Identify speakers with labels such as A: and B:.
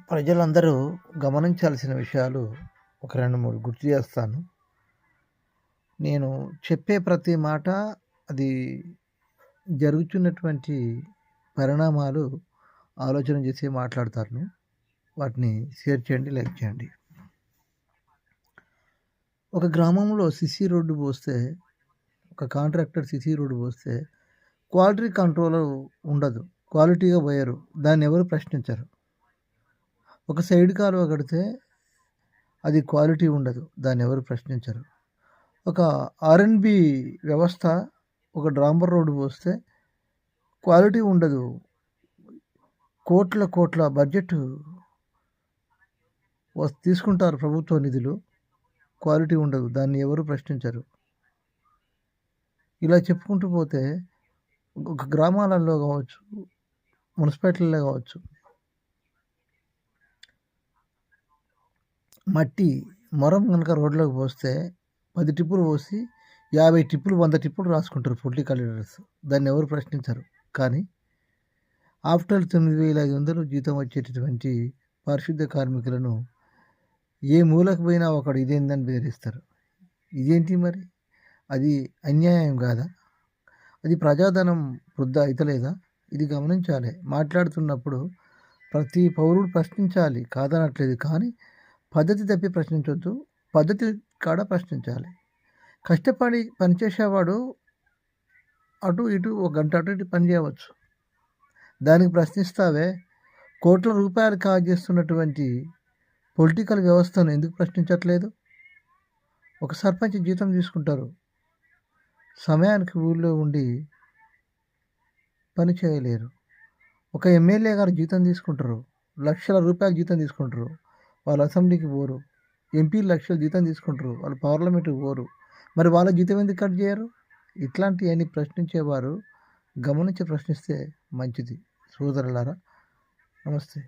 A: ప్రజలందరూ గమనించాల్సిన విషయాలు ఒక 2, 3 గుర్తు చేస్తాను. నేను చెప్పే ప్రతి మాట అది జరుగుతున్నటువంటి పరిణామాలు ఆలోచన చేసి మాట్లాడతాను. వాటిని షేర్ చేయండి, లైక్ చేయండి. ఒక గ్రామంలో సీసీ రోడ్డు పోస్తే, ఒక కాంట్రాక్టర్ సీసీ రోడ్డు పోస్తే క్వాలిటీ కంట్రోల్ ఉండదు. క్వాలిటీగా పోయరు. దాన్ని ఎవరు ప్రశ్నించరు. ఒక సైడ్ కాలువ కడితే అది క్వాలిటీ ఉండదు. దాన్ని ఎవరు ప్రశ్నించరు. ఒక ఆర్ఎన్బి వ్యవస్థ ఒక డాంబర్ రోడ్డు పోస్తే క్వాలిటీ ఉండదు. కోట్ల బడ్జెట్ తీసుకుంటారు ప్రభుత్వ నిధులు. క్వాలిటీ ఉండదు. దాన్ని ఎవరు ప్రశ్నించరు. ఇలా చెప్పుకుంటూ పోతే ఒక గ్రామాలలో కావచ్చు, మున్సిపాలిటీల్లో కావచ్చు, మట్టి మొరం కనుక రోడ్లోకి పోస్తే 10 టిప్పులు పోసి 50 టిప్పులు 100 టిప్పులు రాసుకుంటారు పొలిటికల్ లీడర్స్. దాన్ని ఎవరు ప్రశ్నించరు. కానీ ఆఫ్టర్ 9,500 జీతం వచ్చేటటువంటి పారిశుద్ధ్య కార్మికులను ఏ మూలకు పోయినా ఒకడు ఇదేందని బెదిరిస్తారు. ఇదేంటి మరి? అది అన్యాయం కాదా? అది ప్రజాధనం వృధా అయితలేదా? ఇది గమనించాలి. మాట్లాడుతున్నప్పుడు ప్రతి పౌరుడు ప్రశ్నించాలి, కాదనట్లేదు. కానీ పద్ధతి తప్పి ప్రశ్నించొద్దు. పద్ధతి కాడ ప్రశ్నించాలి. కష్టపడి పనిచేసేవాడు అటు ఇటు ఒక గంట అటు ఇటు పని చేయవచ్చు. దానికి ప్రశ్నిస్తావే? కోట్ల రూపాయలు కాజేస్తున్నటువంటి పొలిటికల్ వ్యవస్థను ఎందుకు ప్రశ్నించట్లేదు? ఒక సర్పంచ్ జీతం తీసుకుంటారు. సమయానికి ఊళ్ళో ఉండి పని చేయలేరు. ఒక ఎమ్మెల్యే గారు జీతం తీసుకుంటారు. లక్షల రూపాయలు జీతం తీసుకుంటారు. వాళ్ళు అసెంబ్లీకి పోరు. ఎంపీలు లక్షలు జీతం తీసుకుంటారు. వాళ్ళు పార్లమెంట్కి పోరు. మరి వాళ్ళ జీతం ఎందుకు కట్ చేయరు? ఇట్లాంటివన్నీ ప్రశ్నించేవారు గమనించి ప్రశ్నిస్తే మంచిది. సోదరులారా, నమస్తే.